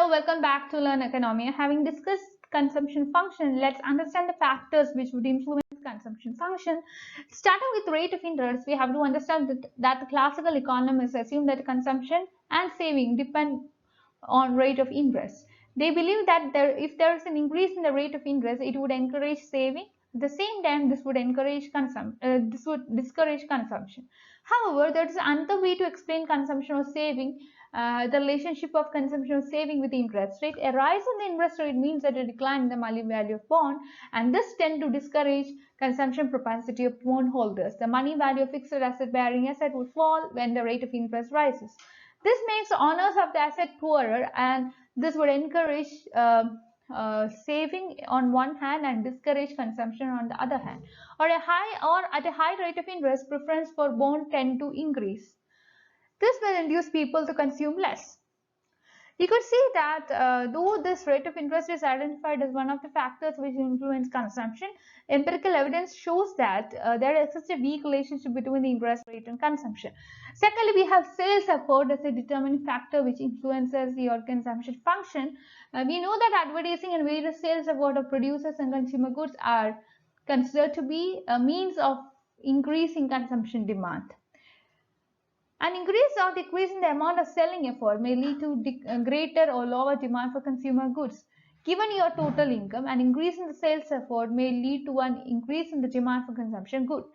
Hello, welcome back to Learn Economy. Having discussed consumption function, let's understand the factors which would influence consumption function. Starting with rate of interest, we have to understand that the classical economists assume that consumption and saving depend on rate of interest. They believe that if there is an increase in the rate of interest, it would encourage saving. At the same time, this would discourage consumption. However, there is another way to explain consumption or saving. The relationship of consumption or saving with interest rate. A rise in the interest rate means that a decline in the money value of bond, and this tend to discourage consumption propensity of bond holders. The money value of fixed asset bearing asset would fall when the rate of interest rises. This makes the owners of the asset poorer, and this would encourage saving on one hand and discourage consumption on the other hand. Or at a high rate of interest, preference for bond tend to increase. This will induce people to consume less. You could see that though this rate of interest is identified as one of the factors which influence consumption, empirical evidence shows that there is such a weak relationship between the interest rate and consumption. Secondly, we have sales effort as a determining factor which influences your consumption function. We know that advertising and various sales effort of producers and consumer goods are considered to be a means of increasing consumption demand. An increase or decrease in the amount of selling effort may lead to greater or lower demand for consumer goods. Given your total income, an increase in the sales effort may lead to an increase in the demand for consumption goods.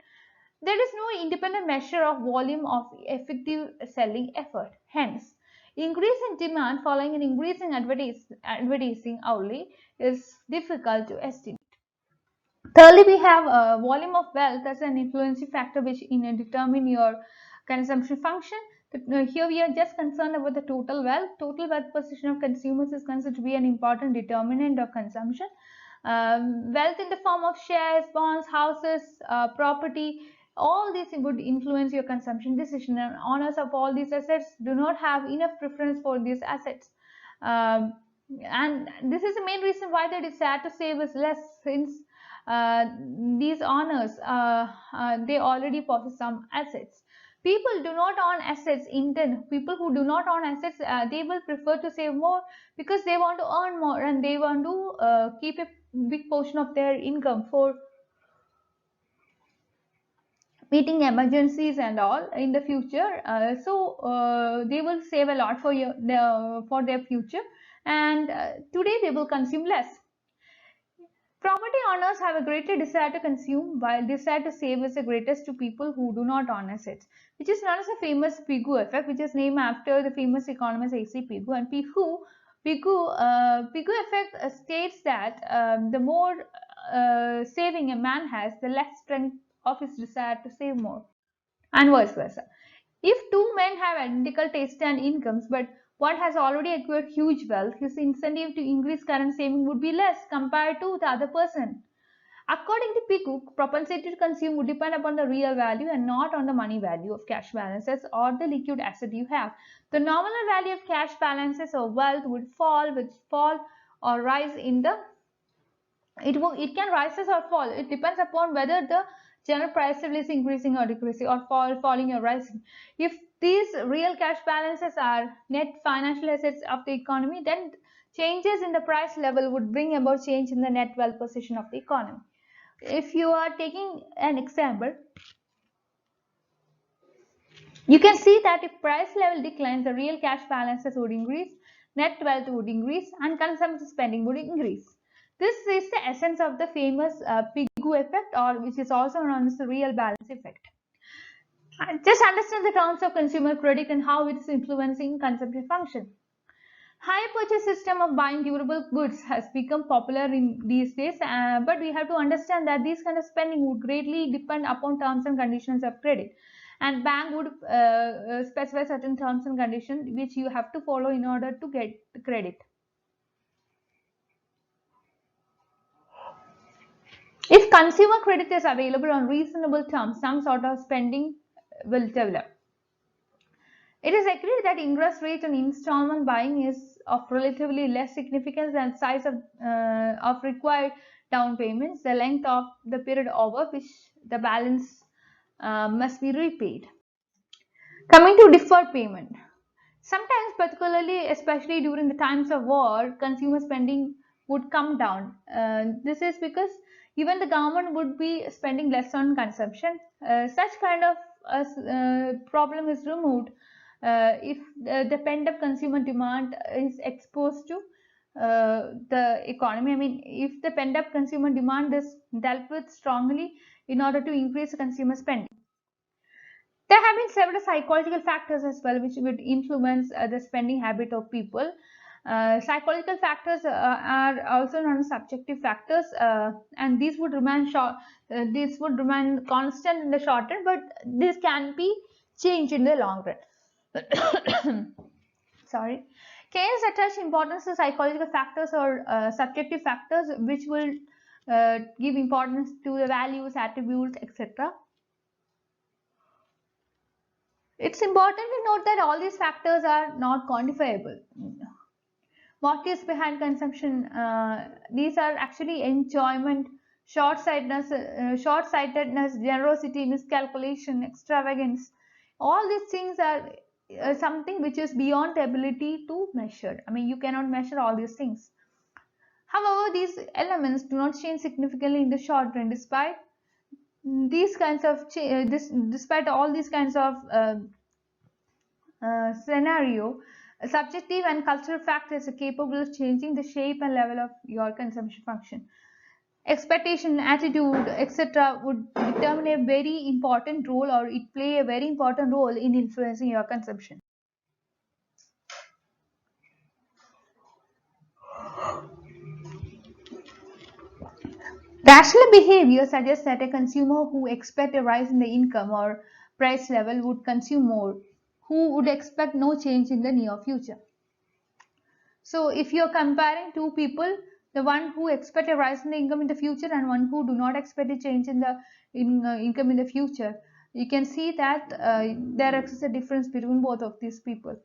There is no independent measure of volume of effective selling effort. Hence, increase in demand following an increase in advertising outlay is difficult to estimate. Thirdly, we have volume of wealth as an influencing factor which determine your consumption function. Here we are just concerned about the total wealth. Total wealth position of consumers is considered to be an important determinant of consumption. Wealth in the form of shares, bonds, houses, property, all these would influence your consumption decision, and owners of all these assets do not have enough preference for these assets. And this is the main reason why they decide to save is less, since these owners they already possess some assets. People do not own assets people who do not own assets, they will prefer to save more because they want to earn more and they want to keep a big portion of their income for meeting emergencies and all in the future. They will save a lot for their future, and today they will consume less. Property owners have a greater desire to consume, while desire to save is the greatest to people who do not own assets, which is known as the famous Pigou effect, which is named after the famous economist A.C. Pigou. And Pigou effect states that the more saving a man has, the less strength of his desire to save more, and vice versa. If two men have identical taste and incomes, but one has already acquired huge wealth, his incentive to increase current saving would be less compared to the other person. According to Pigou, propensity to consume would depend upon the real value and not on the money value of cash balances or the liquid asset you have. The nominal value of cash balances or wealth would fall or rise in the it can rise or fall. It depends upon whether the general price level is increasing or decreasing, or falling or rising. If these real cash balances are net financial assets of the economy, then changes in the price level would bring about change in the net wealth position of the economy. If you are taking an example, you can see that if price level declines, the real cash balances would increase, net wealth would increase, and consumption spending would increase. This is the essence of the famous Pigou effect, or which is also known as the real balance effect. Just understand the terms of consumer credit and how it is influencing consumption function. Hire purchase system of buying durable goods has become popular in these days, but we have to understand that this kind of spending would greatly depend upon terms and conditions of credit, and bank would specify certain terms and conditions which you have to follow in order to get the credit. If consumer credit is available on reasonable terms, some sort of spending will develop. It is agreed that interest rate on installment buying is of relatively less significance than size of required down payments, the length of the period over which the balance must be repaid. Coming to deferred payment. Sometimes, particularly, especially during the times of war, consumer spending would come down. This is because even the government would be spending less on consumption. Such kind of problem is removed if the pent-up consumer demand is exposed to the economy. I mean, if the pent-up consumer demand is dealt with strongly in order to increase consumer spending. There have been several psychological factors as well which would influence the spending habit of people. Psychological factors are also known as subjective factors, and these would remain short. These would remain constant in the short run, but this can be changed in the long run. Sorry. Keynes attached importance to psychological factors or subjective factors, which will give importance to the values, attributes, etc. It's important to note that all these factors are not quantifiable. What is behind consumption? These are actually enjoyment, short-sightedness, generosity, miscalculation, extravagance. All these things are something which is beyond the ability to measure. I mean, you cannot measure all these things. However, these elements do not change significantly in the short run, despite these kinds of despite all these kinds of scenario. Subjective and cultural factors are capable of changing the shape and level of your consumption function. Expectation, attitude, etc. would determine a very important role, or it play a very important role in influencing your consumption. Rational behavior suggests that a consumer who expects a rise in the income or price level would consume more, who would expect no change in the near future. So if you're comparing two people, the one who expect a rise in the income in the future and one who do not expect a change in the income in the future, you can see that there exists a difference between both of these people.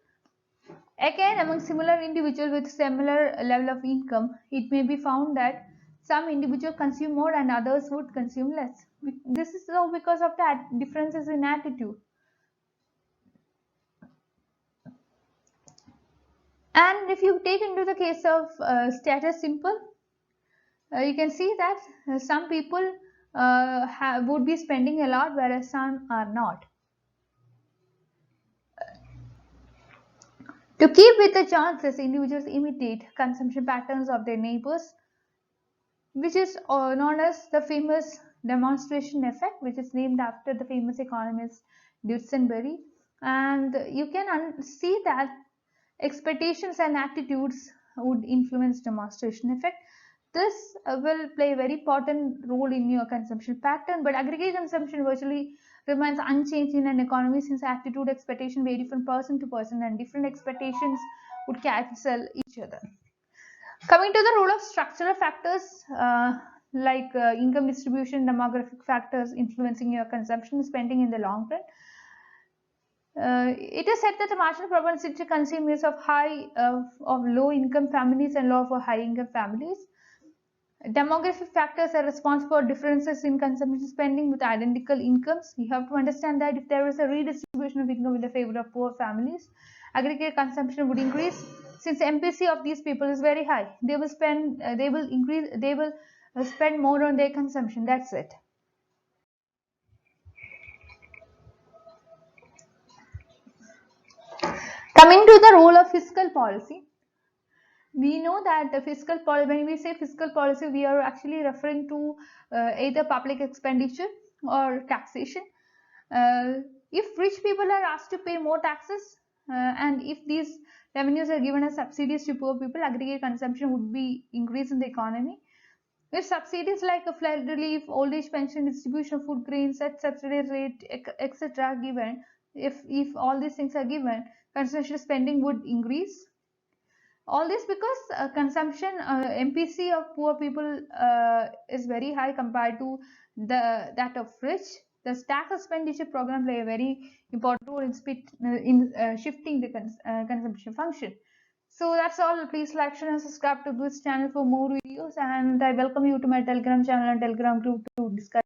Again, among similar individuals with similar level of income, it may be found that some individuals consume more and others would consume less. This is so because of that differences in attitude. And if you take into the case of status symbol, you can see that some people would be spending a lot, whereas some are not. To keep with the chances, individuals imitate consumption patterns of their neighbors, which is known as the famous demonstration effect, which is named after the famous economist Dusenberry. And you can see that expectations and attitudes would influence demonstration effect. This will play a very important role in your consumption pattern, but aggregate consumption virtually remains unchanged in an economy since attitude expectation vary from person to person and different expectations would cancel each other. Coming to the role of structural factors like income distribution, demographic factors influencing your consumption spending in the long run. It is said that the marginal propensity to consume is of low income families and low for high income families. Demographic factors are responsible for differences in consumption spending with identical incomes. You have to understand that if there is a redistribution of income in the favor of poor families, aggregate consumption would increase. Since the MPC of these people is very high, they will spend more on their consumption. That's it. Coming to the role of fiscal policy, we know that the fiscal policy, when we say fiscal policy, we are actually referring to either public expenditure or taxation. If rich people are asked to pay more taxes and if these revenues are given as subsidies to poor people, aggregate consumption would be increased in the economy. If subsidies like a flood relief, old age pension, distribution of food grains at subsidy rate, etc. are given, if all these things are given, consumption spending would increase. All this because consumption MPC of poor people is very high compared to that of rich. The tax expenditure program play a very important role in shifting the consumption function. So that's all. Please like, share and subscribe to this channel for more videos, and I welcome you to my Telegram channel and Telegram group to discuss